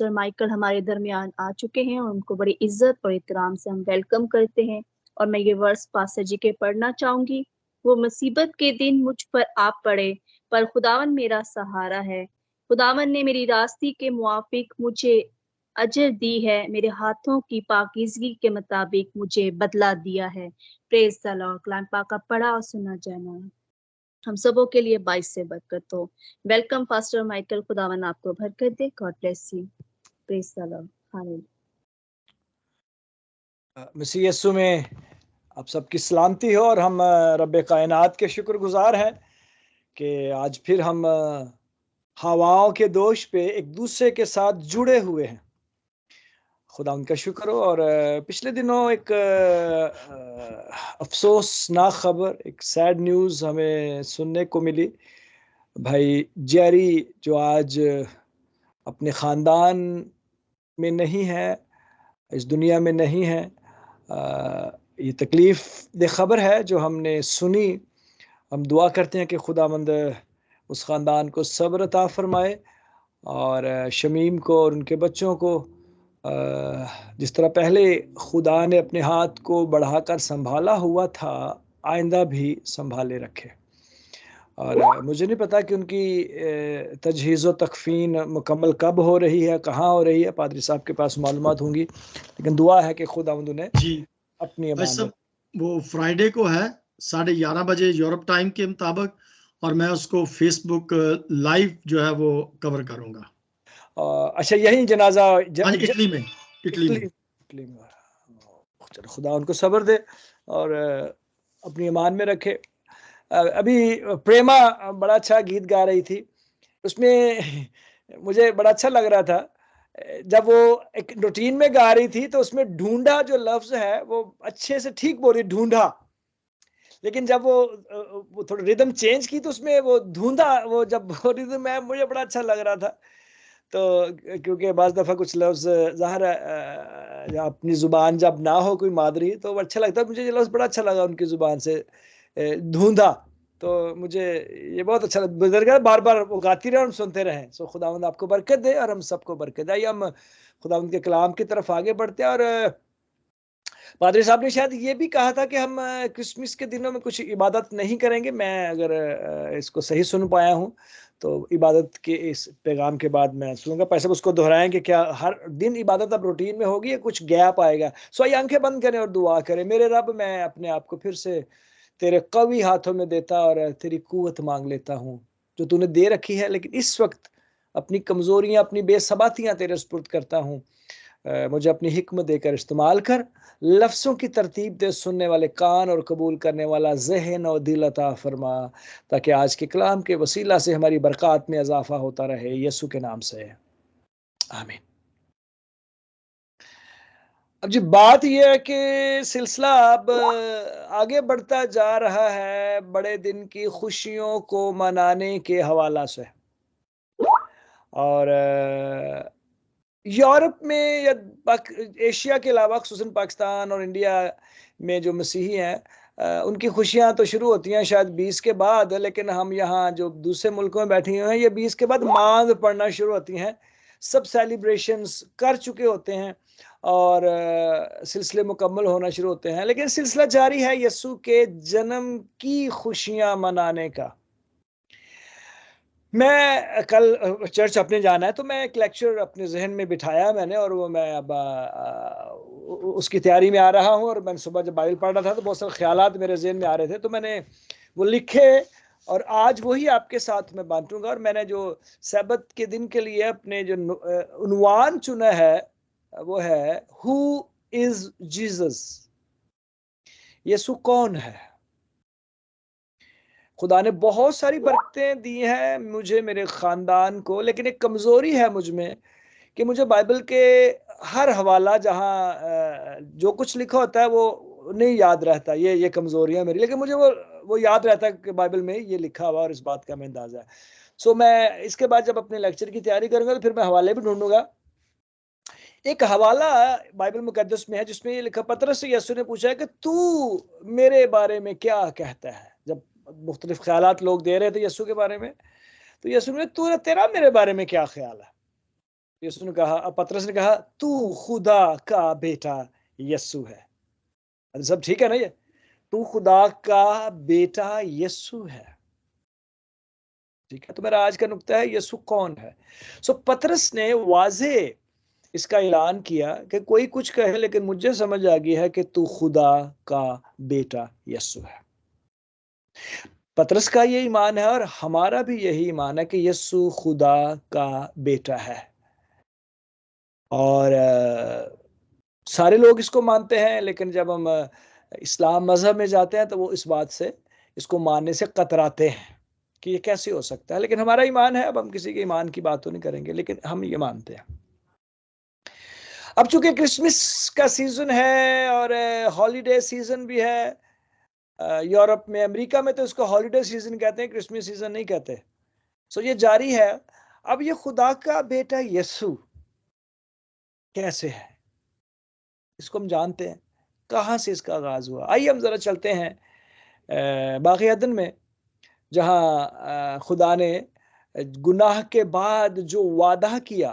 Pastor Michael हमारे दरमियान आ चुके हैं और उनको बड़ी इज्जत और इत्तराम से हम वेलकम करते हैं। और मैं ये वर्स पास्टर जी के पढ़ना चाहूंगी। वो मुसीबत के दिन मुझ पर आ पड़े, पर खुदावन मेरा सहारा है। खुदावन ने मेरी रास्ते के मुआफिक मुझे अजर दी है, मेरे हाथों की पाकीज़गी के मुताबिक मुझे बदला दिया है। Praise the Lord. कलाम पाक का पढ़ा और सुना जाना हम सबों के लिए 22 से बरकत हो। वेलकम पास्टर माइकल, खुदावन आपको बरकत दे। God bless you. Praise the Lord. Hallelujah. मसीह यीशु में आप सबकी सलामती हो और हम रब्बे कायनात के शुक्रगुजार हैं कि आज फिर हम हवाओं के दोष पे एक दूसरे के साथ जुड़े हुए हैं। खुदा उनका शुक्र हो। और पिछले दिनों एक अफसोसनाक खबर, एक सैड न्यूज़ हमें सुनने को मिली। भाई जेरी जो आज अपने ख़ानदान में नहीं है, इस दुनिया में नहीं है। ये तकलीफ़ दे खबर है जो हमने सुनी। हम दुआ करते हैं कि खुदावंद उस ख़ानदान को सब्र अता फरमाए और शमीम को और उनके बच्चों को जिस तरह पहले खुदा ने अपने हाथ को बढ़ाकर संभाला हुआ था, आइंदा भी संभाले रखे। और मुझे नहीं पता कि उनकी तजहीज़ व तकफ़ीन मुकम्मल कब हो रही है, कहाँ हो रही है। पादरी साहब के पास मालूमात होंगी, लेकिन दुआ है कि खुदावंद उन्हें जी अपनी भाई अमान सब, वो फ्राइडे को है 11:30 बजे यूरोप टाइम के मुताबिक, और मैं उसको फेसबुक लाइव जो है वो कवर करूंगा। अच्छा, यही जनाजा हाँ जी, इटली में। इटली में। चलो, खुदा उनको सब्र दे और अपनी ईमान में रखे। अभी प्रेमा बड़ा अच्छा गीत गा रही थी, उसमें मुझे बड़ा अच्छा लग रहा था। जब वो एक रूटीन में गा रही थी तो उसमें ढूंढा जो लफ्ज है वो अच्छे से ठीक बोल रही, ढूंढा। लेकिन जब वो थोड़ा रिदम चेंज की तो उसमें वो धुंधा, वो जब रिदम है, मुझे बड़ा अच्छा लग रहा था। तो क्योंकि बाज़ दफ़ा कुछ लफ्ज़ ज़ाहिर है अपनी ज़ुबान जब ना हो कोई मादरी तो अच्छा लगता है। मुझे ये लफ्ज़ बड़ा अच्छा लगा उनकी ज़ुबान से, धुंधा। तो मुझे ये बहुत अच्छा लगा। बुजुर्ग बार-बार वो गाती रहे और हम सुनते रहें। सो खुदावंद आपको बरकत दे और हम सबको बरकत दे। आइए हम खुदावंद के कलाम की तरफ आगे बढ़ते हैं। और पादरी साहब ने शायद ये भी कहा था कि हम क्रिसमस के दिनों में कुछ इबादत नहीं करेंगे। मैं अगर इसको सही सुन पाया हूँ तो इबादत के इस पैगाम के बाद मैं सुनूंगा। पैसे उसको दोहराएं कि क्या हर दिन इबादत अब रूटीन में होगी या कुछ गैप आएगा। सो आइए आंखें बंद करें और दुआ करें। मेरे रब, मैं अपने आप को फिर से तेरे कवी हाथों में देता और तेरी कुव्वत मांग लेता हूँ जो तूने दे रखी है, लेकिन इस वक्त अपनी कमजोरियां, अपनी बेसबातियां तेरे सुपुर्द करता हूँ। मुझे अपनी हिकमत देकर इस्तेमाल कर, लफ्ज़ों की तरतीब दे, सुनने वाले कान और कबूल करने वाला ज़हन और दिल अता फरमा, ताकि आज के कलाम के वसीला से हमारी बरक़ात में इजाफ़ा होता रहे। यीशु के नाम से आमीन। अब जी बात यह है कि सिलसिला अब आगे बढ़ता जा रहा है बड़े दिन की खुशियों को मनाने के हवाला से। और यूरोप में या एशिया के अलावा ख़ुसूसन पाकिस्तान और इंडिया में जो मसीही हैं, उनकी खुशियां तो शुरू होती हैं शायद 20 के बाद, लेकिन हम यहाँ जो दूसरे मुल्कों में बैठे हुए हैं ये 20 के बाद मांद पड़ना शुरू होती हैं। सब सेलिब्रेशंस कर चुके होते हैं और सिलसिले मुकम्मल होना शुरू होते हैं, लेकिन सिलसिला जारी है यीशु के जन्म की खुशियां मनाने का। मैं कल चर्च अपने जाना है तो मैं एक लेक्चर अपने जहन में बिठाया मैंने, और वो मैं अब उसकी तैयारी में आ रहा हूँ। और मैंने सुबह जब बाइबल पढ़ रहा था तो बहुत सारे ख्यालात मेरे जहन में आ रहे थे, तो मैंने वो लिखे और आज वही आपके साथ मैं बांटूंगा। और मैंने जो सब्त के दिन के लिए अपने जो उन्वान चुना है वो है हु इज जीसस, यीशु कौन है। खुदा ने बहुत सारी बरकतें दी हैं मुझे, मेरे ख़ानदान को, लेकिन एक कमज़ोरी है मुझ में कि मुझे बाइबल के हर हवाला जहाँ जो कुछ लिखा होता है वो नहीं याद रहता। ये कमज़ोरियाँ मेरी, लेकिन मुझे वो याद रहता है कि बाइबल में ये लिखा हुआ और इस बात का हमें अंदाज़ा है। सो मैं इसके बाद जब अपने लेक्चर की तैयारी करूँगा तो फिर मैं हवाले भी ढूंढूंगा। एक हवाला बाइबल मुकद्दस में है जिसमें ये लिखा, पतरस से यीशु ने पूछा है कि तू मेरे बारे में क्या कहता है। जब मुख्तलिफ ख्यालात लोग दे रहे थे यीशु के बारे में, तो यीशु ने तेरा मेरे बारे में क्या ख्याल है। यीशु ने कहा, अब पतरस ने कहा, तू खुदा का बेटा यीशु है। अरे सब ठीक है ना? ये तू खुदा का बेटा यीशु है, ठीक है। तो मेरा आज का नुक्ता है, यीशु कौन है? सो पतरस ने वाजे इसका ऐलान किया कि कोई कुछ कहे, लेकिन मुझे समझ आ गई है कि तू खुदा का बेटा यीशु है। पतरस का ये ईमान है और हमारा भी यही ईमान है कि यीशु खुदा का बेटा है। और सारे लोग इसको मानते हैं, लेकिन जब हम इस्लाम मजहब में जाते हैं तो वो इस बात से, इसको मानने से कतराते हैं कि ये कैसे हो सकता है। लेकिन हमारा ईमान है, अब हम किसी के ईमान की बात तो नहीं करेंगे, लेकिन हम ये मानते हैं। अब चूंकि क्रिसमस का सीजन है और हॉलीडे सीजन भी है, यूरोप में, अमेरिका में तो इसको हॉलीडे सीजन कहते हैं, क्रिसमस सीजन नहीं कहते। सो ये जारी है। अब ये खुदा का बेटा यीशु कैसे है, इसको हम जानते हैं। कहां से इसका आगाज हुआ? आइए हम जरा चलते हैं बाकी अदन में, जहां खुदा ने गुनाह के बाद जो वादा किया,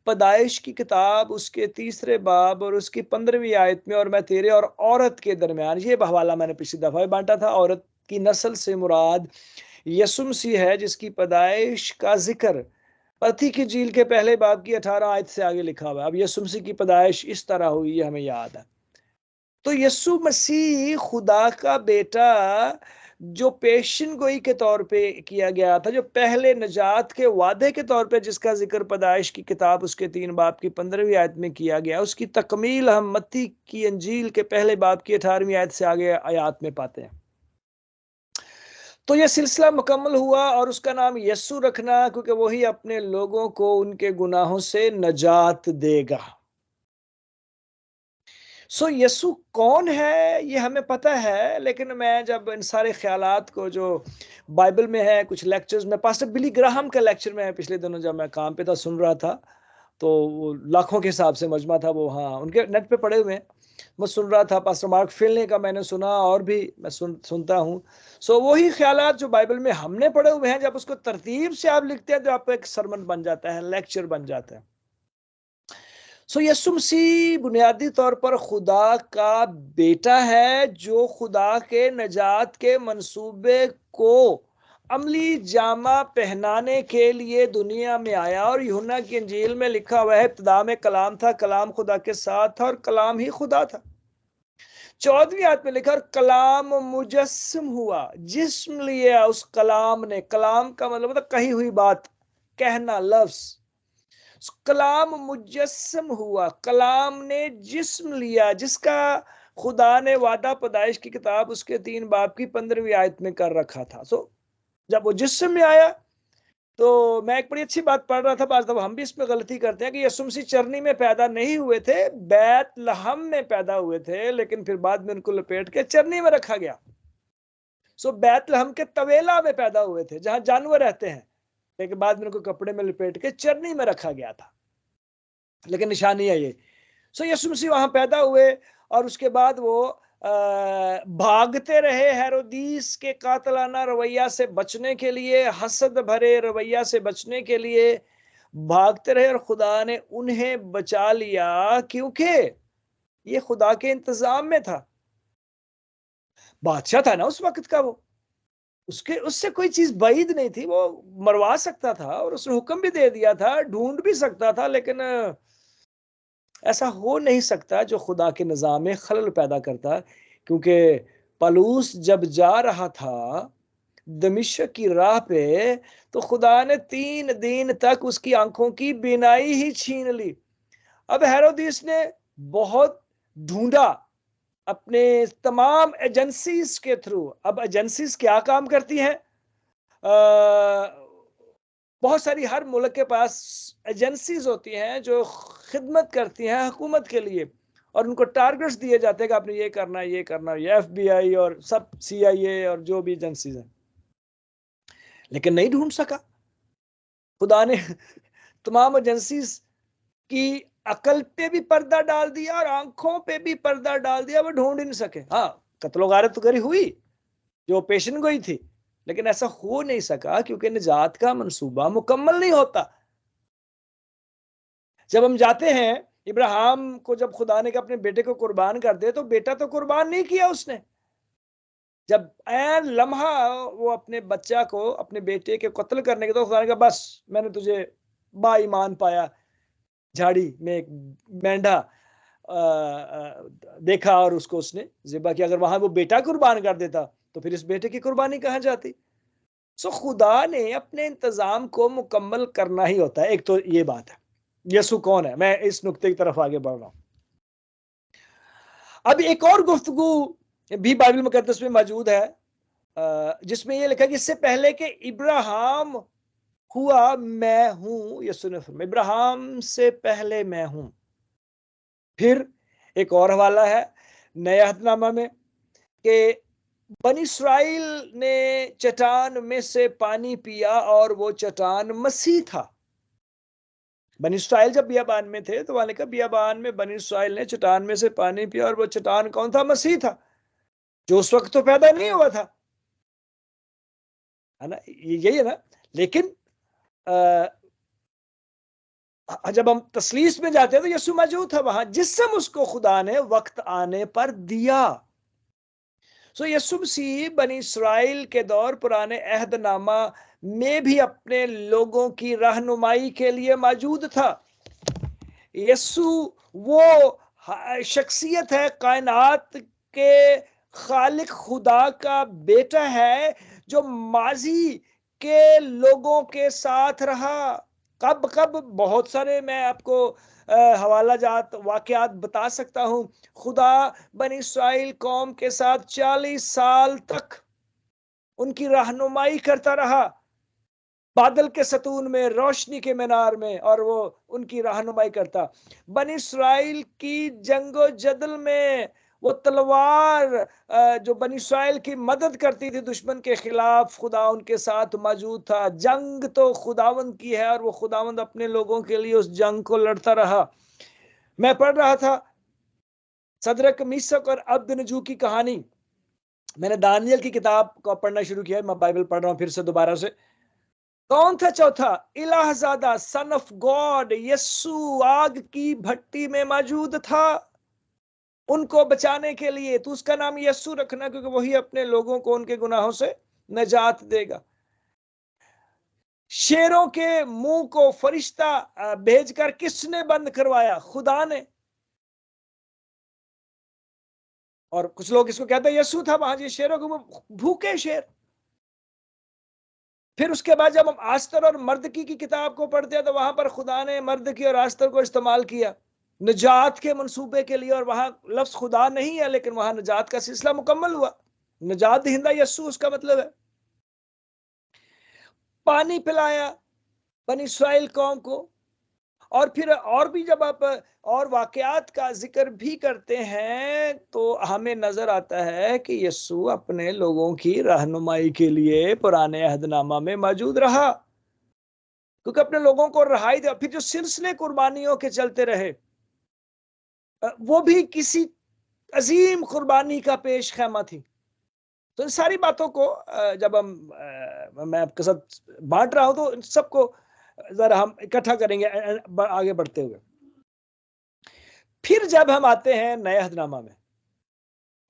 पैदाइश की किताब उसके 3 बाब और उसकी 15वीं आयत में, और मैं तेरे और औरत के दरमियान, ये हवाला मैंने पिछली दफा भी बांटा था। औरत की नस्ल से मुराद यीशु मसीह है, जिसकी पैदाइश का जिक्र पथी की झील के पहले बाब की 18 आयत से आगे लिखा हुआ है। अब यीशु मसीह की पैदाइश इस तरह हुई, हमें याद है। तो यीशु मसीह खुदा का बेटा, जो पेशन गोई के तौर पे किया गया था, जो पहले नजात के वादे के तौर पे जिसका जिक्र पैदाइश की किताब उसके 3 बाब की 15वीं आयत में किया गया, उसकी तकमील हम मत्ती की अंजील के पहले बाब की 18वीं आयत से आगे आयत में पाते हैं। तो यह सिलसिला मुकम्मल हुआ और उसका नाम यीशु रखना, क्योंकि वही अपने लोगों को उनके गुनाहों से नजात देगा। सो यीशु कौन है ये हमें पता है, लेकिन मैं जब इन सारे ख्यालात को जो बाइबल में है, कुछ लेक्चर्स में, पास्टर बिली ग्राहम का लेक्चर में पिछले दिनों जब मैं काम पे था सुन रहा था, तो वो लाखों के हिसाब से मजमा था वो, हाँ उनके नेट पे पड़े हुए हैं, मैं सुन रहा था। पास्टर मार्क फिलने का मैंने सुना, और भी मैं सुनता हूँ। सो वही ख्यालात जो बाइबल में हमने पढ़े हुए हैं, जब उसको तरतीब से आप लिखते हैं तो आपको एक सरमन बन जाता है, लेक्चर बन जाता है। सो यीशु मसीह बुनियादी तौर पर खुदा का बेटा है, जो खुदा के नजात के मंसूबे को अमली जामा पहनाने के लिए दुनिया में आया। और यूहन्ना की इंजील में लिखा हुआ है, इब्तिदा में कलाम था, कलाम खुदा के साथ था और कलाम ही खुदा था। 14वीं आयत में लिखा, कलाम मुजस्सम हुआ, जिस्म लिया उस कलाम ने। कलाम का मतलब कही हुई बात, कहना, लफ्ज। कलाम मुजस्सम हुआ, कलाम ने जिस्म लिया, जिसका खुदा ने वादा पैदाइश की किताब उसके 3 बाब की 15वीं आयत में कर रखा था। सो जब वो जिस्म में आया, तो मैं एक बड़ी अच्छी बात पढ़ रहा था, बात हम भी इसमें गलती करते हैं कि यीशु मसीह चरनी में पैदा नहीं हुए थे, बैतलहम में पैदा हुए थे, लेकिन फिर बाद में उनको लपेट के चरनी में रखा गया। सो बैतलहम के तवेला में पैदा हुए थे, जहां जानवर रहते हैं, लेकिन बाद में उनको कपड़े में लपेट के चरनी में रखा गया था। लेकिन निशानी है ये। सो यीशु मसीह वहां पैदा हुए और उसके बाद वो भागते रहे हेरोदीस के कातलाना रवैया से बचने के लिए, हसद भरे रवैया से बचने के लिए भागते रहे, और खुदा ने उन्हें बचा लिया, क्योंकि ये खुदा के इंतजाम में था। बादशाह था ना उस वक्त का वो, उससे कोई चीज बैद नहीं थी, वो मरवा सकता था और उसने हुक्म भी दे दिया था, ढूंढ भी सकता था, लेकिन ऐसा हो नहीं सकता जो खुदा के निज़ाम में खलल पैदा करता। क्योंकि पलूस जब जा रहा था दमिश्क की राह पे, तो खुदा ने 3 दिन तक उसकी आंखों की बीनाई ही छीन ली। अब हेरोदिस ने बहुत ढूंढा अपने तमाम एजेंसीज के थ्रू। अब एजेंसीज क्या काम करती हैं? बहुत सारी, हर मुल्क के पास एजेंसीज होती हैं जो खिदमत करती हैं हुकूमत के लिए, और उनको टारगेट्स दिए जाते हैं कि आपने ये करना, ये करना, ये FBI और सब CIA और जो भी एजेंसीज हैं। लेकिन नहीं ढूंढ सका खुदा ने। तमाम एजेंसीज की अकल पे भी पर्दा डाल दिया और आंखों पे भी पर्दा डाल दिया, वो ढूंढ ही नहीं सके। हाँ, कत्लो गारत करी हुई जो पेशन गोई थी, लेकिन ऐसा हो नहीं सका क्योंकि निजात का मंसूबा मुकम्मल नहीं होता। जब हम जाते हैं, इब्राहिम को जब खुदा ने कहा अपने बेटे को कुर्बान कर दे, तो बेटा तो कुर्बान नहीं किया उसने। जब ऐन लम्हा वो अपने बच्चा को, अपने बेटे के कत्ल करने के, तो खुदा ने कहा बस मैंने तुझे बाईमान पाया। झाड़ी में एक मेंढा देखा और उसको उसने ज़िबा किया। अगर वहां वो बेटा कुर्बान कर देता तो फिर इस बेटे की कुर्बानी कहाँ जाती। सो खुदा ने अपने इंतजाम को मुकम्मल करना ही होता है। एक तो ये बात है। यसु कौन है, मैं इस नुक्ते की तरफ आगे बढ़ रहा हूं। अब एक और गुफ्तगू भी बाइबल मुकद्दस में मौजूद है, जिसमें यह लिखा कि इससे पहले कि इब्राहिम हुआ मैं हूं, यसु ने फरमाया इब्राहिम से पहले मैं हूं। फिर एक और हवाला है नए अहदनामा में कि बनी इस्राइल ने चट्टान में से पानी पिया और वो चट्टान मसीह था। बनी इस्राइल जब बियाबान में थे तो वहां का बियाबान में बनी इस्राइल ने चट्टान में से पानी पिया, और वो चट्टान कौन था? मसीह था, जो उस वक्त तो पैदा नहीं हुआ था, है ना, यही है ना। लेकिन जब हम तस्लीस में जाते हैं तो यसु मौजूद था वहां, जिसम उसको खुदा ने वक्त आने पर दिया। सो यसु मसीह बनी इस्राइल के दौर पुराने अहदनामा में भी अपने लोगों की रहनुमाई के लिए मौजूद था। यसु वो शख्सियत है, कायनात के खालिक खुदा का बेटा है, जो माजी के लोगों के साथ रहा। कब कब बहुत सारे मैं आपको हवाला जात वाकयात बता सकता हूं। खुदा बनी इस्राइल कौम के साथ 40 साल तक उनकी रहनुमाई करता रहा, बादल के सतून में, रोशनी के मीनार में, और वो उनकी रहनुमाई करता। बनी इस्राइल की जंगो जदल में वो तलवार जो बनी इस्राइल की मदद करती थी दुश्मन के खिलाफ, खुदा उनके साथ मौजूद था। जंग तो खुदावंद की है और वो खुदावंद अपने लोगों के लिए उस जंग को लड़ता रहा। मैं पढ़ रहा था सदरक, मीशक और अब्दनजू की कहानी। मैंने दानियल की किताब को पढ़ना शुरू किया, मैं बाइबल पढ़ रहा हूं फिर से दोबारा से। कौन था चौथा? इलाहजादा, सन ऑफ गॉड, यस्सु आग की भट्टी में मौजूद था उनको बचाने के लिए। तो उसका नाम यस्सु रखना, क्योंकि वही अपने लोगों को उनके गुनाहों से नजात देगा। शेरों के मुंह को फरिश्ता भेजकर किसने बंद करवाया? खुदा ने। और कुछ लोग इसको कहते हैं यस्सु था वहां, जी शेरों के मुंह, भूखे शेर। फिर उसके बाद जब हम आस्तर और मर्दकी की किताब को पढ़ते हैं तो वहां पर खुदा ने मर्दकी और आस्तर को इस्तेमाल किया निजात के मंसूबे के लिए, और वहां लफ्ज खुदा नहीं है, लेकिन वहां निजात का सिलसिला मुकम्मल हुआ। निजात हिंदा यस्सु उसका मतलब है। पानी पिलाया बनी इस्राइल कौम को। और फिर और भी जब आप और वाकयात का जिक्र भी करते हैं तो हमें नजर आता है कि यस्सु अपने लोगों की रहनुमाई के लिए पुराने अहदनामा में मौजूद रहा, क्योंकि अपने लोगों को रहाई दिया। फिर जो सिलसिले कुर्बानियों के चलते रहे, वो भी किसी अजीम कुर्बानी का पेश खैमा थी। तो इन सारी बातों को जब मैं आपके साथ बांट रहा हूं तो सबको जरा हम इकट्ठा करेंगे आगे बढ़ते हुए। फिर जब हम आते हैं नए अहदनामा में,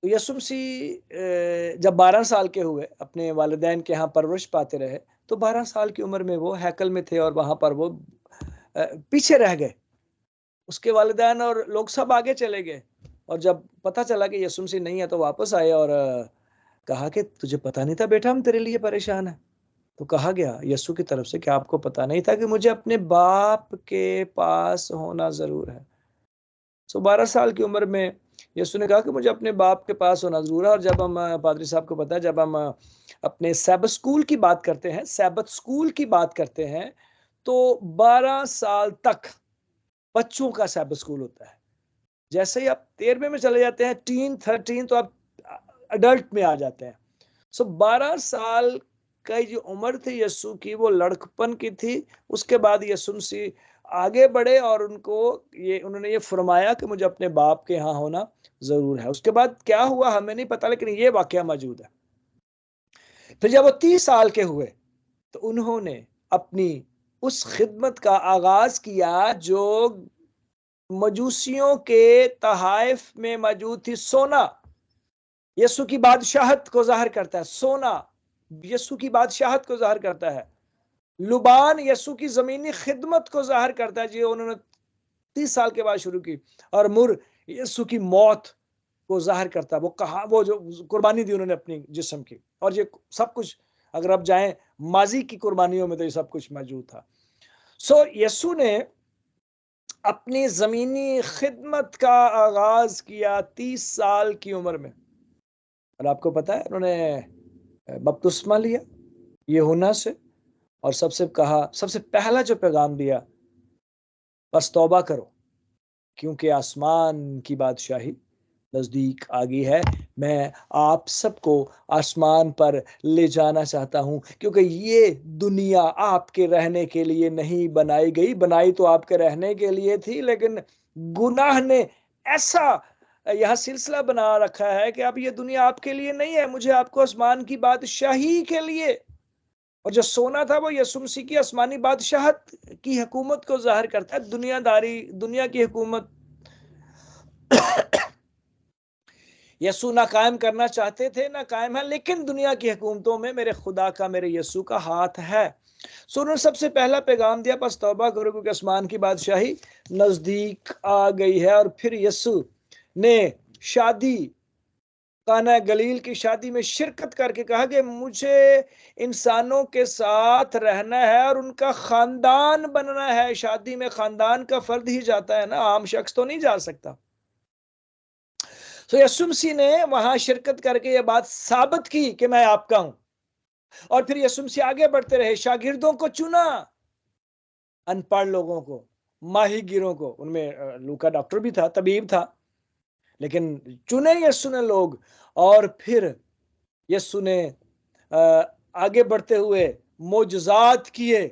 तो यसु मसीह जब 12 साल के हुए, अपने वालिदैन के यहाँ परवरिश पाते रहे, तो 12 साल की उम्र में वो हैकल में थे और वहां पर वो पीछे रह गए। उसके वालिदैन और लोग सब आगे चले गए, और जब पता चला कि यसु मसीह नहीं है तो वापस आए और कहा कि तुझे पता नहीं था बेटा हम तेरे लिए परेशान है। तो कहा गया यस्सु की तरफ से कि आपको पता नहीं था कि मुझे अपने बाप के पास होना जरूर है। 12 साल की उम्र में यस्सु ने कहा कि मुझे अपने बाप के पास होना जरूर है। और जब हम पादरी साहब को पता है, जब हम अपने सैबत स्कूल की बात करते हैं, सैबत स्कूल की बात करते हैं, तो 12 साल तक बच्चों का सैबत स्कूल होता है। जैसे ही आप 13वें में चले जाते हैं, 13 तो आप अडल्ट में आ जाते हैं। 12 साल का जो उम्र थी यस्सु की, वो लड़कपन की थी। उसके बाद यस्सु मसीह आगे बढ़े और उन्होंने ये फरमाया कि मुझे अपने बाप के यहाँ होना जरूर है। उसके बाद क्या हुआ हमें नहीं पता, लेकिन ये वाकया मौजूद है। फिर जब वो 30 साल के हुए तो उन्होंने अपनी उस खिदमत का आगाज किया जो मजूसियों के तहाइफ में मौजूद थी। सोना यीशु की बादशाहत को जाहिर करता है, सोना यीशु की बादशाहत को जाहिर करता है, लुबान यीशु की जमीनी खिदमत को जाहिर करता है जो उन्होंने 30 साल के बाद शुरू की, और मुर यीशु की मौत को जाहिर करता है। वो जो कुर्बानी दी उन्होंने अपनी जिस्म की, और ये सब कुछ अगर आप जाएं माजी की कुर्बानियों में तो ये सब कुछ मौजूद था। सो यीशु ने अपनी जमीनी खिदमत का आगाज किया 30 साल की उम्र में, और आपको पता है उन्होंने बपतिस्मा लिया यूहन्ना से, और सबसे पहला जो पैगाम दिया, बस तौबा करो क्योंकि आसमान की बादशाही नजदीक आ गई है। मैं आप सबको आसमान पर ले जाना चाहता हूं, क्योंकि ये दुनिया आपके रहने के लिए नहीं बनाई गई, बनाई तो आपके रहने के लिए थी, लेकिन गुनाह ने ऐसा यह सिलसिला बना रखा है कि अब ये दुनिया आपके लिए नहीं है, मुझे आपको आसमान की बादशाही के लिए। और जो सोना था वो यीशु मसीह की आसमानी बादशाहत की हुकूमत को जाहिर करता है। दुनिया की हुकूमत यीशु ना कायम करना चाहते थे, ना कायम है, लेकिन दुनिया की हुकूमतों में मेरे खुदा का, मेरे यीशु का हाथ है। सो उन्होंने सबसे पहला पैगाम दिया, बस तौबा करो क्योंकि आसमान की बादशाही नजदीक आ गई है। और फिर यीशु ने शादी, काना गलील की शादी में शिरकत करके कहा कि मुझे इंसानों के साथ रहना है और उनका खानदान बनना है। शादी में खानदान का फर्द ही जाता है ना, आम शख्स तो नहीं जा सकता। तो यीशु मसीह ने वहां शिरकत करके यह बात साबित की कि मैं आपका हूं। और फिर यीशु मसीह आगे बढ़ते रहे, शागिर्दों को चुना, अनपढ़ लोगों को, माहीगिरों को। उनमें लूका डॉक्टर भी था, तबीब था, लेकिन चुने यीशु ने लोग। और फिर यीशु ने आगे बढ़ते हुए मोजज़ात किए,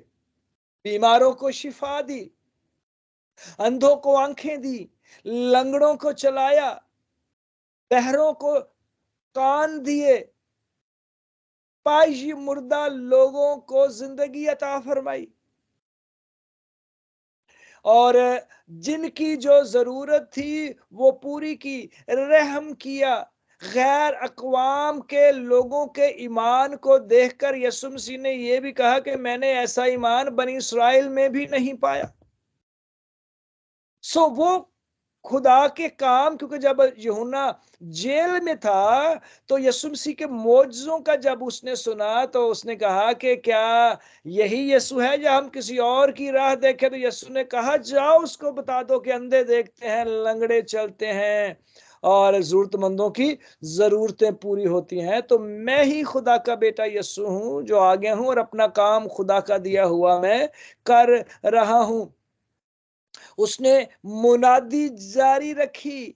बीमारों को शिफा दी, अंधों को आंखें दी, लंगड़ों को चलाया, बहरों को कान दिए, पायी मुर्दा लोगों को जिंदगी अता फरमाई, और जिनकी जो जरूरत थी वो पूरी की, रहम किया। गैर अक़वाम के लोगों के ईमान को देखकर यीशु मसीह ने यह भी कहा कि मैंने ऐसा ईमान बनी इस्राइल में भी नहीं पाया। सो वो खुदा के काम, क्योंकि जब यूहन्ना जेल में था तो यीशु मसीह के मौजज़ों का जब उसने सुना तो उसने कहा कि क्या यही यीशु है या हम किसी और की राह देखें। तो यीशु ने कहा जाओ उसको बता दो कि अंधे देखते हैं, लंगड़े चलते हैं और जरूरतमंदों की जरूरतें पूरी होती हैं। तो मैं ही खुदा का बेटा यीशु हूं जो आ गया हूं और अपना काम खुदा का दिया हुआ मैं कर रहा हूं। उसने मुनादी जारी रखी,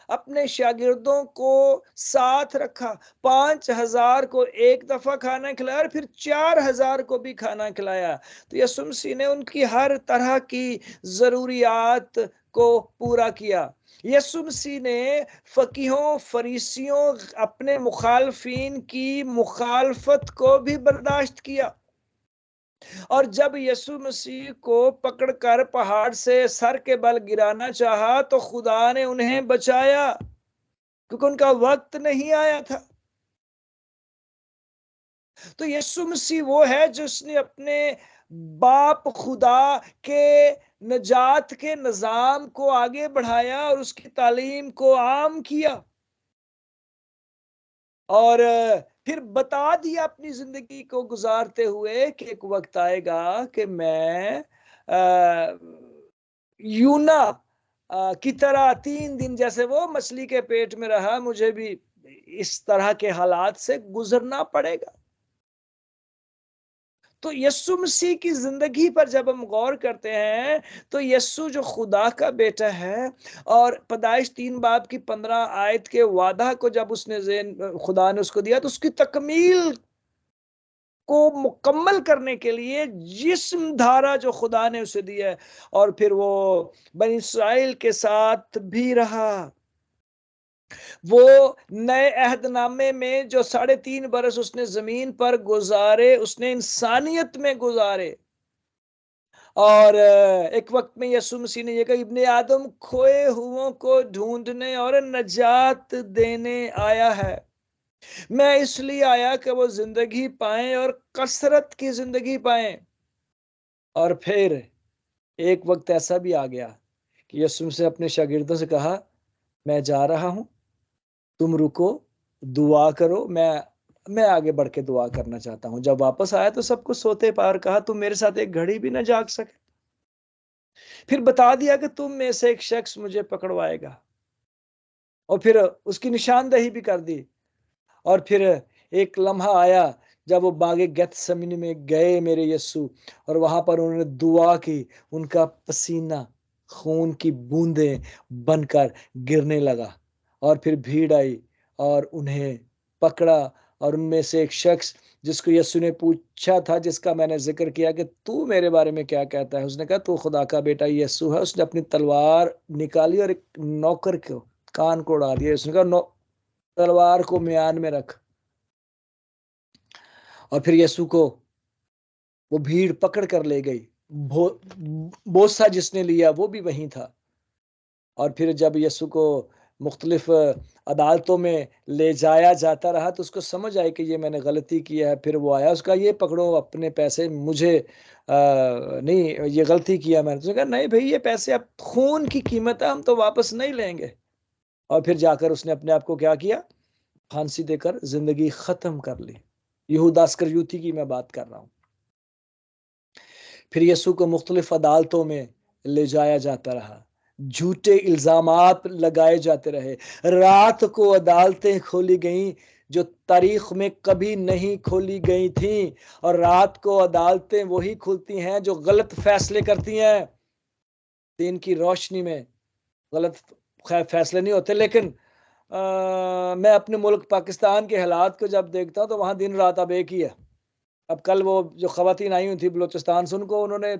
अपने शागिर्दों को साथ रखा, 5,000 को एक दफा खाना खिलाया और फिर 4,000 को भी खाना खिलाया। तो यीशु मसीह ने उनकी हर तरह की जरूरियात को पूरा किया। यीशु मसीह ने फकीहों फरीसियों अपने मुखालफिन की मुखालफत को भी बर्दाश्त किया। और जब यीशु मसीह को पकड़कर पहाड़ से सर के बल गिराना चाहा तो खुदा ने उन्हें बचाया, क्योंकि उनका वक्त नहीं आया था। तो यीशु मसीह वो है जिसने अपने बाप खुदा के नजात के निजाम को आगे बढ़ाया और उसकी तालीम को आम किया, और फिर बता दिया अपनी जिंदगी को गुजारते हुए कि एक वक्त आएगा कि मैं यूना की तरह 3 दिन जैसे वो मछली के पेट में रहा, मुझे भी इस तरह के हालात से गुजरना पड़ेगा। तो यीशु मसीह की जिंदगी पर जब हम गौर करते हैं तो यीशु जो खुदा का बेटा है, और पैदाइश 3 बाब की 15 आयत के वादा को जब खुदा ने उसको दिया तो उसकी तकमील को मुकम्मल करने के लिए जिस्म धारा जो खुदा ने उसे दिया है, और फिर वो बनी इस्राइल के साथ भी रहा। वो नए अहदनामे में जो 3.5 बरस उसने जमीन पर गुजारे, उसने इंसानियत में गुजारे, और एक वक्त में यीशु मसीह ने ये कहा, इब्ने आदम खोए हुओं को ढूंढने और नजात देने आया है। मैं इसलिए आया कि वो जिंदगी पाएं और कसरत की जिंदगी पाएं। और फिर एक वक्त ऐसा भी आ गया कि यीशु मसीह अपने शागिर्दों से कहा, मैं जा रहा हूं, तुम रुको, दुआ करो, मैं आगे बढ़ के दुआ करना चाहता हूं। जब वापस आया तो सब कुछ सोते पार, कहा तुम मेरे साथ एक घड़ी भी ना जाग सके। फिर बता दिया कि तुम में से एक शख्स मुझे पकड़वाएगा, और फिर उसकी निशानदेही भी कर दी। और फिर एक लम्हा आया जब वो बागे गेत्सेमनी में गए मेरे यीशु, और वहां पर उन्होंने दुआ की, उनका पसीना खून की बूंदें बनकर गिरने लगा। और फिर भीड़ आई और उन्हें पकड़ा, और उनमें से एक शख्स जिसको यीशु ने पूछा था, जिसका मैंने जिक्र किया कि तू मेरे बारे में क्या कहता है, उसने कहा तू खुदा का बेटा यीशु है। उसने अपनी तलवार निकाली और एक नौकर को कान को उड़ा दिया। उसने कहा तलवार को म्यान में रख। और फिर यीशु को वो भीड़ पकड़ कर ले गई। बोसा जिसने लिया वो भी वहीं था। और फिर जब यीशु को मुख्तलिफ अदालतों में ले जाया जाता रहा तो उसको समझ आई कि ये मैंने गलती किया है। फिर वो आया, उसका ये पकड़ो अपने पैसे, मुझे नहीं, ये गलती किया मैंने। उसने कहा नहीं भाई, ये पैसे अब खून की कीमत है, हम तो वापस नहीं लेंगे। और फिर जाकर उसने अपने आप को क्या किया, फांसी देकर जिंदगी खत्म कर ली। यहूदा इस्करियोती की मैं बात कर रहा हूं। फिर यीशु को मुख्तलिफ अदालतों में ले जाया जाता रहा, झूठे इल्जामात लगाए जाते रहे। रात को अदालतें खोली गईं जो तारीख में कभी नहीं खोली गई थी। और रात को अदालतें वही खुलती हैं जो गलत फैसले करती हैं। दिन की रोशनी में गलत फैसले नहीं होते, लेकिन मैं अपने मुल्क पाकिस्तान के हालात को जब देखता हूँ तो वहां दिन रात अब एक ही है। अब कल वो जो खवातीन आई हुई थी बलोचिस्तान से, उनको उन्होंने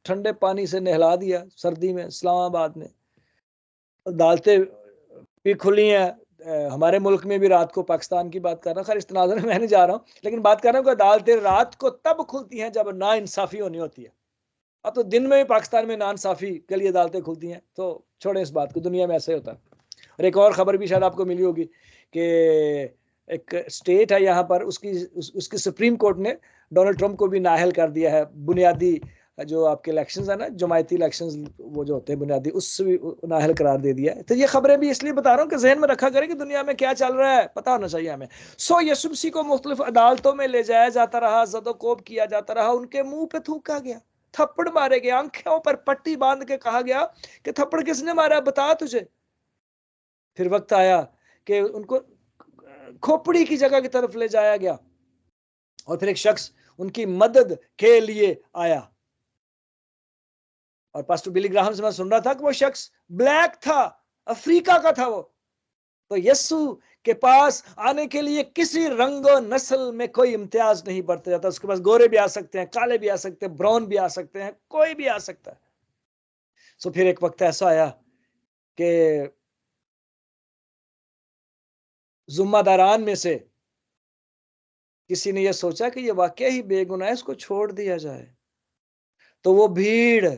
ठंडे पानी से नहला दिया सर्दी में इस्लामाबाद में। अदालतें भी खुली हैं हमारे मुल्क में भी। रात को पाकिस्तान की बात कर रहा हूँ, खैर इस तनाज़ुर में मैं नहीं जा रहा हूँ, लेकिन बात कर रहा हूँ कि अदालतें रात को तब खुलती हैं जब ना इंसाफी होनी होती है। अब तो दिन में भी पाकिस्तान में ना इंसाफी के लिए अदालतें खुलती हैं, तो छोड़ें इस बात को, दुनिया में ऐसे होता है। और एक और खबर भी शायद आपको मिली होगी कि एक स्टेट है यहाँ पर, उसकी सुप्रीम कोर्ट ने डोनाल्ड ट्रंप को भी नाअहल कर दिया है। बुनियादी जो आपके इलेक्शंस है ना, जमायती इलेक्शंस वो जो होते हैं बुनियादी, उससे भी नाअहल करार दे दिया है। तो ये खबरें भी इसलिए बता रहा हूँ कि जहन में रखा करें कि दुनिया में क्या चल रहा है, पता होना चाहिए हमें। सो यीशु मसीह को मुख्तलिफ अदालतों में ले जाया जाता रहा, ज़दोकोब किया जाता रहा, उनके मुंह पे थूका गया, थप्पड़ मारे गए, आंखों पर पट्टी बांध के कहा गया कि थप्पड़ किसने मारा, बता तुझे। फिर वक्त आया कि उनको खोपड़ी की जगह की तरफ ले जाया गया, और फिर एक शख्स उनकी मदद के लिए आया। और पास्टर बिली ग्राहम से मैं सुन रहा था कि वो शख्स ब्लैक था, अफ्रीका का था वो। तो यीशु के पास आने के लिए किसी रंग और नस्ल में कोई इम्तियाज नहीं बरता जाता। उसके पास गोरे भी आ सकते हैं, काले भी आ सकते हैं, ब्राउन भी आ सकते हैं, कोई भी आ सकता है। सो फिर एक वक्त ऐसा आया कि जुम्मेदारान में से किसी ने यह सोचा कि यह वाकई ही बेगुनाह है, इसको छोड़ दिया जाए। तो वो भीड़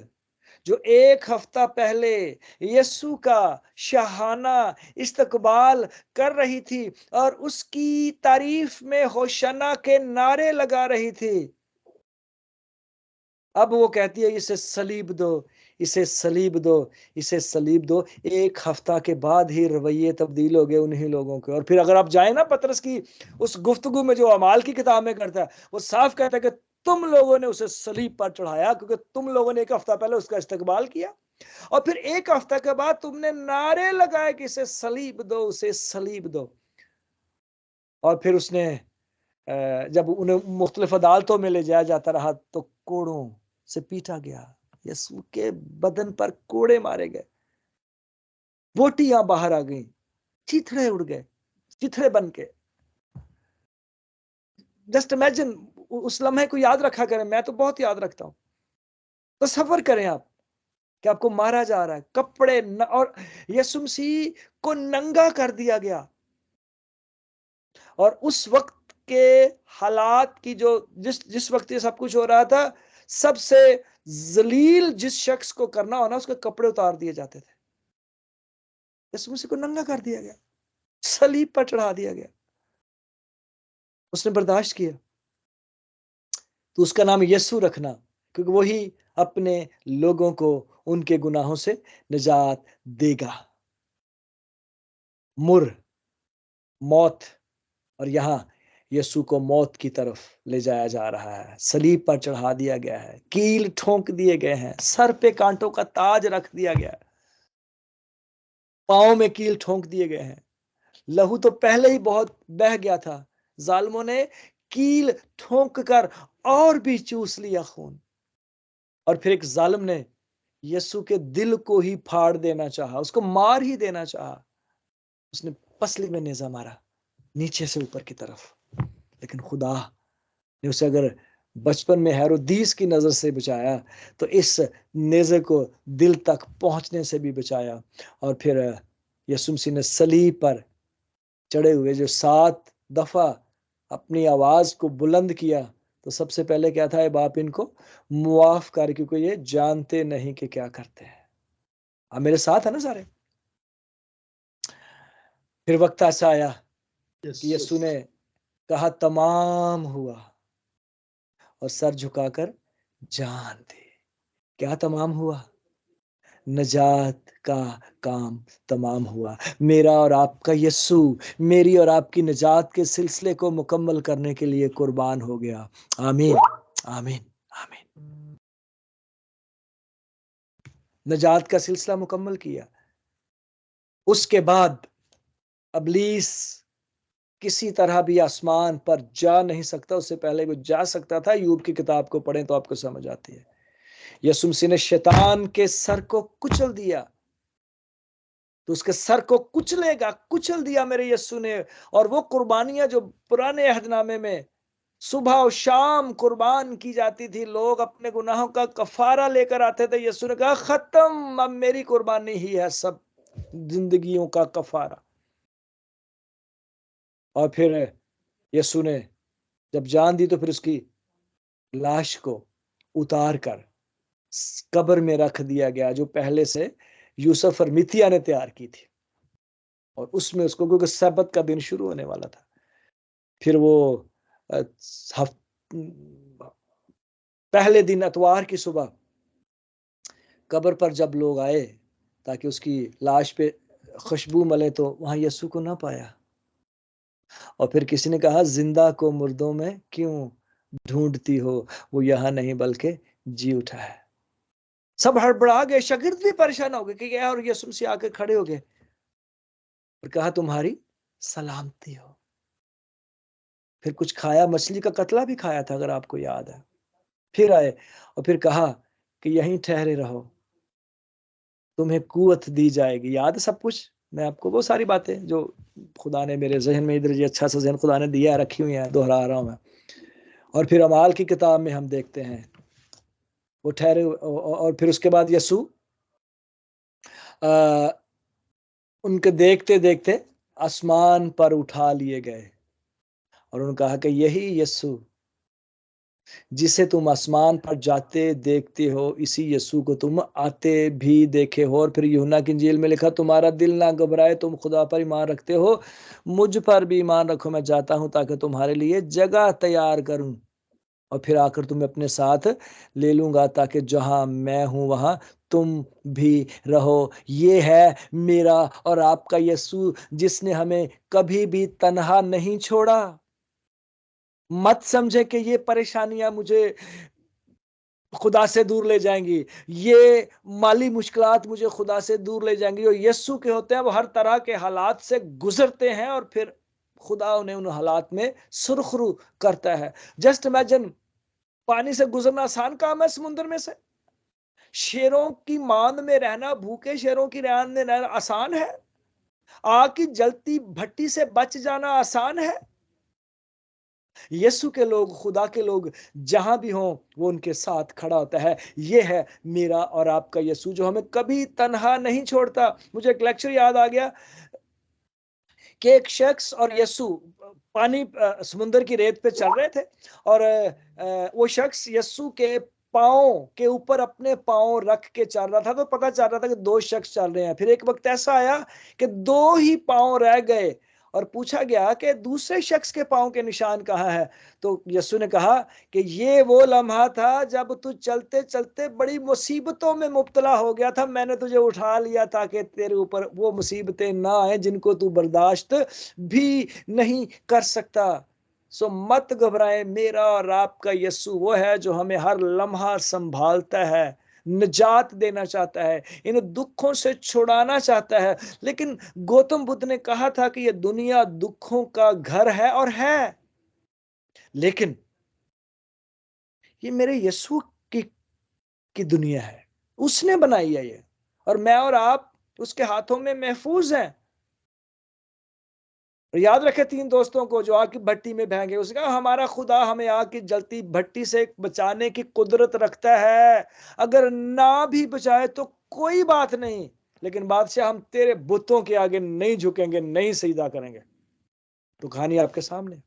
जो एक हफ्ता पहले यीशु का शाहाना इस्तकबाल कर रही थी और उसकी तारीफ में होशाना के नारे लगा रही थी, अब वो कहती है इसे सलीब दो, इसे सलीब दो, इसे सलीब दो। एक हफ्ता के बाद ही रवैये तब्दील हो गए उन्हीं लोगों के। और फिर अगर आप जाए ना पतरस की उस गुफ्तगू में जो अमाल की किताब में करता है, वो साफ कहता है कि तुम लोगों ने उसे सलीब पर चढ़ाया क्योंकि तुम लोगों ने एक हफ्ता पहले उसका इस्तकबाल किया, और फिर एक हफ्ता के बाद तुमने नारे लगाए कि इसे सलीब दो, उसे सलीब दो। और फिर उसने जब उन्हें मुख्तलिफ अदालतों में ले जाया जाता रहा तो कोड़ों से पीटा गया, यीशु के बदन पर कोड़े मारे गए, बोटियां बाहर आ गई, चिथड़े उड़ गए, चिथड़े बन के। जस्ट इमेजिन, उस लम्हे को याद रखा करें, मैं तो बहुत याद रखता हूं। तसव्वुर करें आप कि आपको मारा जा रहा है, कपड़े और यीशु मसीह को नंगा कर दिया गया। और उस वक्त के हालात की जो जिस जिस वक्त ये सब कुछ हो रहा था, सबसे जलील जिस शख्स को करना हो ना, उसके कपड़े उतार दिए जाते थे। यीशु मसीह को नंगा कर दिया गया, सलीब पर चढ़ा दिया गया, उसने बर्दाश्त किया। तो उसका नाम यीशु रखना, क्योंकि वही अपने लोगों को उनके गुनाहों से निजात देगा। मुर, मौत, और यहां यीशु को मौत की तरफ ले जाया जा रहा है। सलीब पर चढ़ा दिया गया है, कील ठोंक दिए गए हैं, सर पे कांटों का ताज रख दिया गया है, पांव में कील ठोंक दिए गए हैं। लहू तो पहले ही बहुत बह गया था, जालिमों ने कील ठोंक कर और भी चूस लिया खून। और फिर एक जालिम ने यीशु के दिल को ही फाड़ देना चाहा, उसको मार ही देना चाहा। उसने पसली में नेजा मारा, नीचे से ऊपर की तरफ। लेकिन खुदा ने उसे अगर बचपन में हेरोदीस की नजर से बचाया, तो इस नेजे को दिल तक पहुंचने से भी बचाया। और फिर यीशु मसीह ने सलीब पर चढ़े हुए जो 7 दफा अपनी आवाज को बुलंद किया, तो सबसे पहले क्या था, बाप इनको मुआफ कर, क्योंकि ये जानते नहीं कि क्या करते हैं। आप मेरे साथ है ना सारे? फिर वक्त ऐसा आया कि यीशु ने कहा तमाम हुआ, और सर झुकाकर जान दी। क्या तमाम हुआ? नजात का काम तमाम हुआ। मेरा और आपका यीशु मेरी और आपकी नजात के सिलसिले को मुकम्मल करने के लिए कुर्बान हो गया। आमीन, आमीन, आमीन। नजात का सिलसिला मुकम्मल किया। उसके बाद अबलीस किसी तरह भी आसमान पर जा नहीं सकता। उससे पहले वो जा सकता था। यूब की किताब को पढ़ें तो आपको समझ आती है। यीशु मसीह ने शैतान के सर को कुचल दिया, तो उसके सर को कुचलेगा, कुचल दिया मेरे यीशु ने। और वो कुर्बानियां जो पुराने अहदनामे में सुबह और शाम कुर्बान की जाती थी, लोग अपने गुनाहों का कफारा लेकर आते थे। यीशु ने कहा खत्म, अब मेरी कुर्बानी ही है सब जिंदगियों का कफारा। और फिर यीशु ने जब जान दी, तो फिर उसकी लाश को उतार कर कब्र में रख दिया गया, जो पहले से यूसुफ और मितिया ने तैयार की थी। और उसमें उसको, क्योंकि सब्बत का दिन शुरू होने वाला था, फिर वो पहले दिन अतवार की सुबह कब्र पर जब लोग आए ताकि उसकी लाश पे खुशबू मले, तो वहां यीशु को ना पाया। और फिर किसी ने कहा जिंदा को मुर्दों में क्यों ढूंढती हो, वो यहां नहीं बल्कि जी उठा है। सब हड़बड़ा गए, शागिर्द भी परेशान हो गए कि क्या। और यीशु मसीह आके खड़े हो गए और कहा तुम्हारी सलामती हो। फिर कुछ खाया, मछली का कतला भी खाया था अगर आपको याद है। फिर आए और फिर कहा कि यहीं ठहरे रहो, तुम्हें कुव्वत दी जाएगी। याद है सब कुछ? मैं आपको वो सारी बातें जो खुदा ने मेरे जहन में, इधर ये अच्छा सा जहन खुदा ने दिया, रखी हुई है, दोहरा रहा हूं मैं। और फिर अमाल की किताब में हम देखते हैं वो ठहरे। और फिर उसके बाद यीशु उनके देखते देखते आसमान पर उठा लिए गए। और उन्होंने कहा कि यही यीशु जिसे तुम आसमान पर जाते देखते हो, इसी यीशु को तुम आते भी देखे हो। और फिर यूहन्ना की इंजील में लिखा तुम्हारा दिल ना घबराए, तुम खुदा पर ईमान रखते हो, मुझ पर भी ईमान रखो। मैं जाता हूं ताकि तुम्हारे लिए जगह तैयार करूं, और फिर आकर तुम्हें अपने साथ ले लूंगा, ताकि जहां मैं हूं वहां तुम भी रहो। ये है मेरा और आपका यीशु, जिसने हमें कभी भी तन्हा नहीं छोड़ा। मत समझे कि ये परेशानियां मुझे खुदा से दूर ले जाएंगी, ये माली मुश्किलात मुझे खुदा से दूर ले जाएंगी। और यीशु के होते हैं वो हर तरह के हालात से गुजरते हैं, और फिर खुदा उन्हें उन हालात में सुरखरू करता है। जस्ट इमेजिन, पानी से गुजरना आसान काम है समुद्र में से। शेरों की मांद में रहना, भूखे शेरों की मांद में रहना आसान है। आग की जलती भट्टी से बच जाना आसान है। यीशु के लोग, खुदा के लोग जहां भी हों, वो उनके साथ खड़ा होता है। ये है मेरा और आपका यीशु, जो हमें कभी तन्हा नहीं छोड़ता। मुझे एक लेक्चर याद आ गया कि एक शख्स और यीशु पानी, समुद्र की रेत पे चल रहे थे, और वो शख्स यीशु के पाँव के ऊपर अपने पाँव रख के चल रहा था, तो पता चल रहा था कि दो शख्स चल रहे हैं। फिर एक वक्त ऐसा आया कि दो ही पाँव रह गए और पूछा गया कि दूसरे शख्स के पाँव के निशान कहाँ है। तो यीशु ने कहा कि ये वो लम्हा था जब तू चलते चलते बड़ी मुसीबतों में मुब्तला हो गया था। मैंने तुझे उठा लिया ताकि तेरे ऊपर वो मुसीबतें ना आए जिनको तू बर्दाश्त भी नहीं कर सकता। सो मत घबराएं, मेरा और आपका यीशु वो है जो हमें हर लम्हा संभालता है, निजात देना चाहता है, इन दुखों से छुड़ाना चाहता है। लेकिन गौतम बुद्ध ने कहा था कि यह दुनिया दुखों का घर है, और है, लेकिन ये मेरे यीशु की दुनिया है। उसने बनाई है ये, और मैं और आप उसके हाथों में महफूज हैं। और याद रखे 3 दोस्तों को जो आग की भट्टी में बह गए। उसने कहा हमारा खुदा हमें आग की जलती भट्टी से बचाने की कुदरत रखता है। अगर ना भी बचाए तो कोई बात नहीं, लेकिन बादशाह हम तेरे बुतों के आगे नहीं झुकेंगे, नहीं सजदा करेंगे। तो कहानी आपके सामने।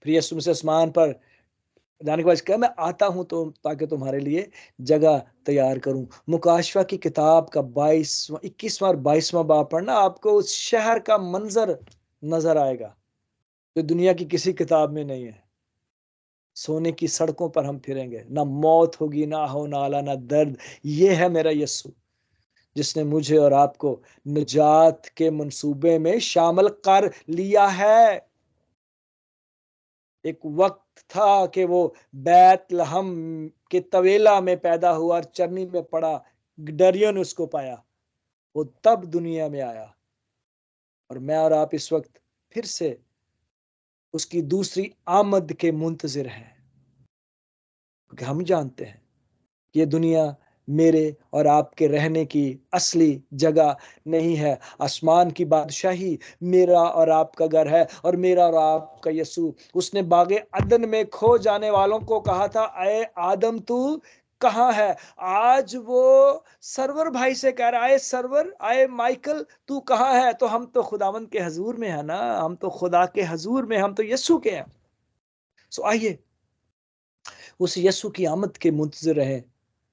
फिर यीशु मसीह आसमान पर जाने के बाद क्या, मैं आता हूं तो ताकि तुम्हारे लिए जगह तैयार करूं। मुकाशवा की किताब का 21वां और 22वां बाब पढ़ना, आपको उस शहर का मंजर नजर आएगा जो दुनिया की किसी किताब में नहीं है। सोने की सड़कों पर हम फिरेंगे, ना मौत होगी, ना हो नाला, ना दर्द। ये है मेरा यीशु जिसने मुझे और आपको निजात के मंसूबे में शामिल कर लिया है। एक वक्त था कि वो बैतलहम के तवेला में पैदा हुआ और चरनी में पड़ा, डरियो ने उसको पाया। वो तब दुनिया में आया, और मैं और आप इस वक्त फिर से उसकी दूसरी आमद के मुंतजिर हैं, क्योंकि हम जानते हैं कि ये दुनिया मेरे और आपके रहने की असली जगह नहीं है। आसमान की बादशाही मेरा और आपका घर है, और मेरा और आपका यीशु। उसने बागे अदन में खो जाने वालों को कहा था, अये आदम तू कहाँ है? आज वो सरवर भाई से कह रहा है, आए सरवर, आए माइकल, तू कहाँ है? तो हम तो खुदावंद के हजूर में है ना, हम तो खुदा के हजूर में, हम तो यीशु के हैं। सो आइए उस यीशु की आमद के मुंतजिर रहे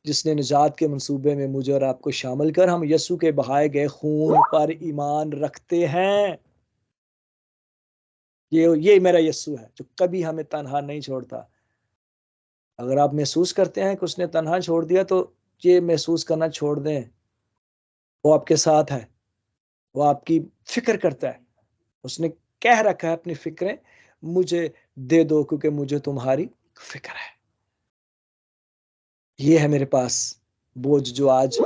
जिसने निजात के मंसूबे में मुझे और आपको शामिल कर। हम यीशु के बहाए गए खून पर ईमान रखते हैं। ये मेरा यीशु है जो कभी हमें तन्हा नहीं छोड़ता। अगर आप महसूस करते हैं कि उसने तन्हा छोड़ दिया, तो ये महसूस करना छोड़ दें, वो आपके साथ है, वो आपकी फिक्र करता है। उसने कह रखा है अपनी फिक्रें मुझे दे दो, क्योंकि मुझे तुम्हारी फिक्र है। ये है मेरे पास बोझ जो आज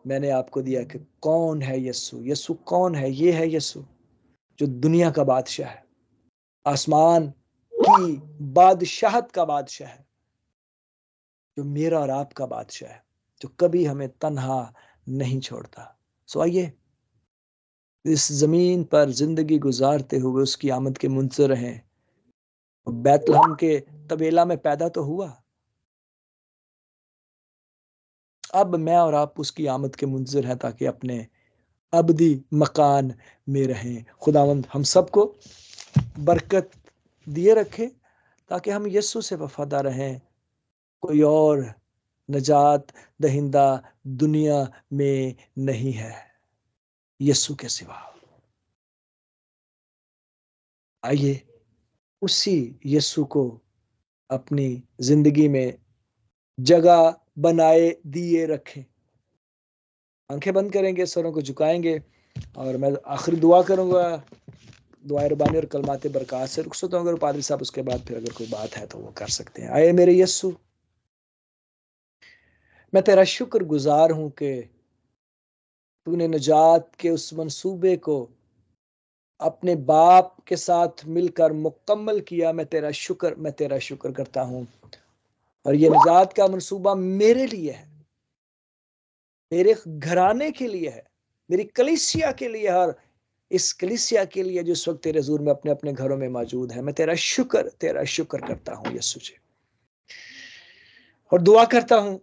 मैंने आपको दिया कि कौन है यीशु। यीशु कौन है? ये है यीशु जो दुनिया का बादशाह है, आसमान की बादशाहत का बादशाह है, जो मेरा और आपका बादशाह है, जो कभी हमें तन्हा नहीं छोड़ता। सो आइए इस जमीन पर जिंदगी गुजारते हुए उसकी आमद के मुंतज़िर रहें। बैतलहम के तबेला में पैदा तो हुआ, अब मैं और आप उसकी आमद के मुंतज़िर हैं ताकि अपने अबदी मकान में रहें। खुदावंद हम सबको बरकत दिए रखे ताकि हम यीशु से वफादार रहें। कोई और नजात दहिंदा दुनिया में नहीं है यीशु के सिवा। आइए उसी यीशु को अपनी जिंदगी में जगह बनाए दिए रखें। आंखें बंद करेंगे, सरों को झुकाएंगे, और मैं आखिरी दुआ करूंगा। दुआए रबानी और कलमाते बरकत से रुखसत होंगे। पादरी साहब उसके बाद फिर अगर कोई बात है तो वो कर सकते हैं। आए मेरे यीशु, मैं तेरा शुक्रगुजार हूं कि तूने निजात के उस मंसूबे को अपने बाप के साथ मिलकर मुकम्मल किया। मैं तेरा शुक्र करता हूं। और ये निजात का मंसूबा मेरे लिए है, मेरे घराने के लिए है, मेरी कलीसिया के लिए है, और इस कलीसिया के लिए जो इस वक्त तेरे हुजूर में अपने अपने घरों में मौजूद है। मैं तेरा शुक्र करता हूं यीशु जी। और दुआ करता हूं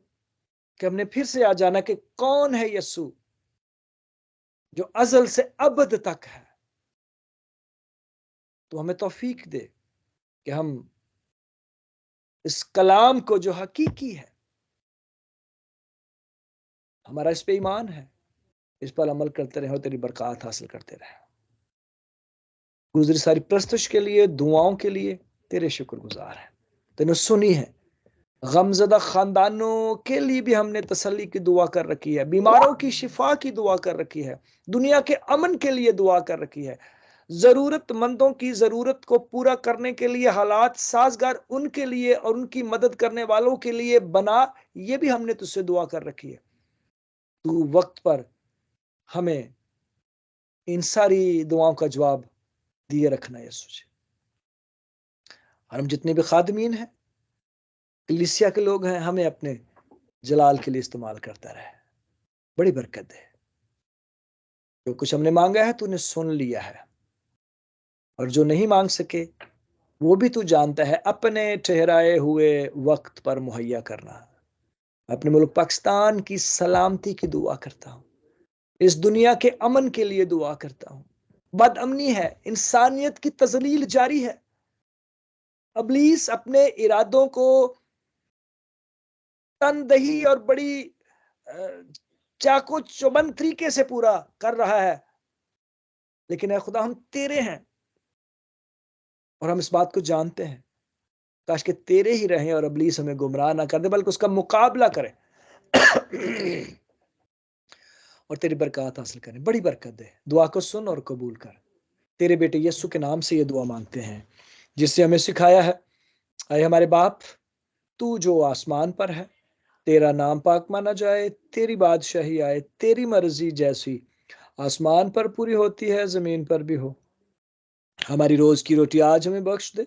कि हमने फिर से आ जाना कि कौन है यीशु जो अजल से अबद तक है। तो हमें तौफीक दे कि हम इस कलाम को जो हकीकी है, हमारा इस पे ईमान है, इस पर अमल करते रहे और तेरी बरकत हासिल करते रहे। गुजरी सारी प्रस्तुश के लिए, दुआओं के लिए तेरे शुक्रगुजार हैं। तूने सुनी है। गमजदा खानदानों के लिए भी हमने तसल्ली की दुआ कर रखी है, बीमारों की शिफा की दुआ कर रखी है, दुनिया के अमन के लिए दुआ कर रखी है, जरूरतमंदों की जरूरत को पूरा करने के लिए हालात साजगार उनके लिए और उनकी मदद करने वालों के लिए बना, ये भी हमने तुझसे दुआ कर रखी है। तू वक्त पर हमें इन सारी दुआओं का जवाब दिए रखना यीशु जी। और हम जितने भी खादमीन हैं, कलीसिया के लोग हैं, हमें अपने जलाल के लिए इस्तेमाल करता रहे। बड़ी बरकत है। जो कुछ हमने मांगा है तूने सुन लिया है, और जो नहीं मांग सके वो भी तू जानता है। अपने ठहराए हुए वक्त पर मुहैया करना। अपने मुल्क पाकिस्तान की सलामती की दुआ करता हूँ, इस दुनिया के अमन के लिए दुआ करता हूँ। बदअमनी है, इंसानियत की तजलील जारी है, अबलीस अपने इरादों को तनदही और बड़ी चाको चौबंद तरीके से पूरा कर रहा है, लेकिन ऐ खुदा हम तेरे हैं और हम इस बात को जानते हैं। काश के तेरे ही रहें और अबलीस हमें गुमराह ना कर दे, बल्कि उसका मुकाबला करें और तेरी बरकत हासिल करें। बड़ी बरकत दे। दुआ को सुन और कबूल कर। तेरे बेटे यीशु के नाम से ये दुआ मांगते हैं, जिससे हमें सिखाया है। आए हमारे बाप, तू जो आसमान पर है, तेरा नाम पाक माना जाए, तेरी बादशाही आए, तेरी मर्जी जैसी आसमान पर पूरी होती है जमीन पर भी हो। हमारी रोज की रोटी आज हमें बख्श दे,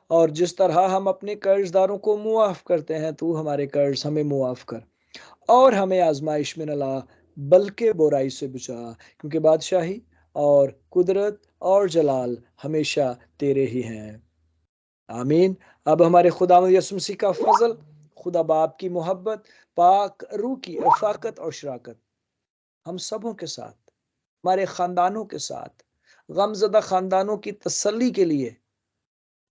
और जिस तरह हम अपने कर्जदारों को मुआफ करते हैं, तू हमारे कर्ज हमें मुआफ कर, और हमें आजमाइश में न ला, बल्कि बुराई से बचा, क्योंकि बादशाही और कुदरत और जलाल हमेशा तेरे ही हैं। आमीन। अब हमारे खुदावंद यीशु मसीह का फजल, खुदा बाप की मोहब्बत, पाक रूह की रफाकत और शराकत हम सबों के साथ, हमारे खानदानों के साथ, गमजदा खानदानों की तसल्ली के लिए,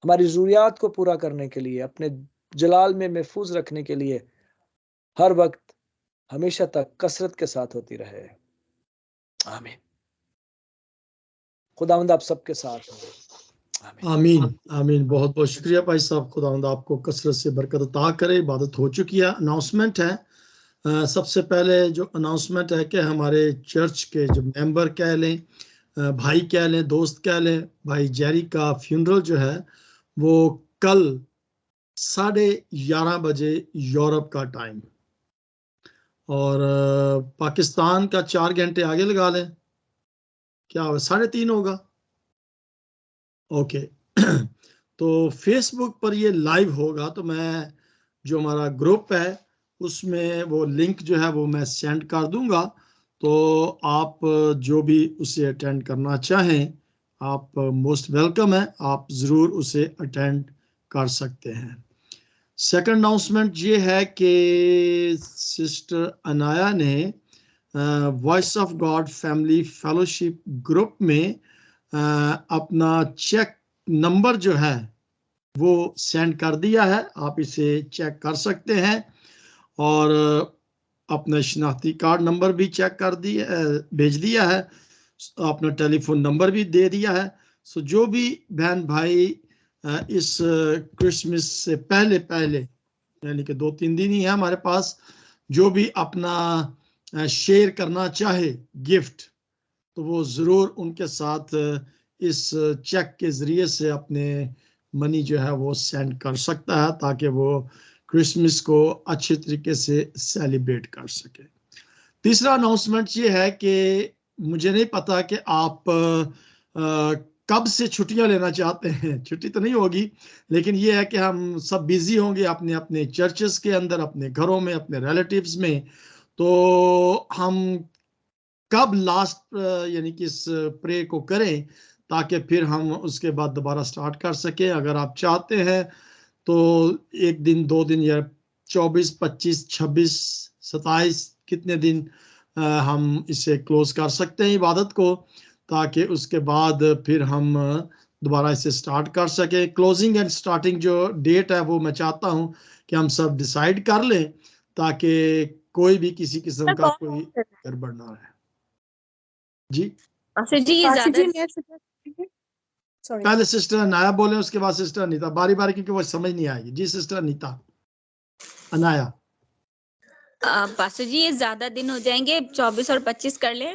हमारी ज़रूरियात को पूरा करने के लिए, अपने जलाल में महफूज रखने के लिए, हर वक्त हमेशा तक कसरत के साथ होती रहे। आमीन। खुदावंद आप सबके साथ हो। आमीन आमीन। बहुत बहुत शुक्रिया भाई साहब। खुदावंद आपको कसरत से बरकत अता करे। इबादत हो चुकी है। अनाउंसमेंट है। सबसे पहले जो अनाउंसमेंट है कि हमारे चर्च के जो मेंबर कह लें, भाई कह लें, दोस्त कह लें, भाई जेरी का फ्यूनरल जो है वो कल 11:30 बजे यूरोप का टाइम, और पाकिस्तान का 4 घंटे आगे लगा लें, क्या 3:30 होगा। ओके तो फेसबुक पर ये लाइव होगा, तो मैं जो हमारा ग्रुप है उसमें वो लिंक जो है वो मैं सेंड कर दूंगा। तो आप जो भी उसे अटेंड करना चाहें, आप मोस्ट वेलकम है, आप ज़रूर उसे अटेंड कर सकते हैं। सेकंड अनाउंसमेंट ये है कि सिस्टर अनाया ने voice of God family fellowship group में अपना चेक नंबर जो है वो सेंड कर दिया है। आप इसे चेक कर सकते हैं, और अपना शनाख्ती कार्ड नंबर भी चेक कर दिया, भेज दिया है, अपना टेलीफोन नंबर भी दे दिया है। सो जो भी बहन भाई इस क्रिसमस से पहले यानी कि 2-3 दिन ही है हमारे पास, जो भी अपना शेयर करना चाहे गिफ्ट, तो वो ज़रूर उनके साथ इस चेक के ज़रिए से अपने मनी जो है वो सेंड कर सकता है, ताकि वो क्रिसमस को अच्छे तरीके से सेलिब्रेट कर सके। तीसरा अनाउंसमेंट ये है कि मुझे नहीं पता कि आप कब से छुट्टियां लेना चाहते हैं। छुट्टी तो नहीं होगी, लेकिन ये है कि हम सब बिजी होंगे अपने अपने चर्चेस के अंदर, अपने घरों में, अपने रिलेटिव्स में। तो हम कब लास्ट यानी कि इस प्रे को करें, ताकि फिर हम उसके बाद दोबारा स्टार्ट कर सकें। अगर आप चाहते हैं तो 1 दिन, 2 दिन, या 24, 25, 26, 27 कितने दिन हम इसे क्लोज कर सकते हैं इबादत को, ताकि उसके बाद फिर हम दोबारा इसे स्टार्ट कर सके। क्लोजिंग एंड स्टार्टिंग जो डेट है वो मैं चाहता हूं कि हम सब डिसाइड कर लें ताकि कोई भी किसी किस्म का कोई गड़बड़ ना रहे। जी पहले सिस्टर अनाया बोले, उसके बाद सिस्टर अनीता, बारी बारी, क्योंकि वो समझ नहीं आएगी। जी सिस्टर अनीता। अनाया। पास्टर जी ये ज्यादा दिन हो जाएंगे, 24 और 25 कर ले।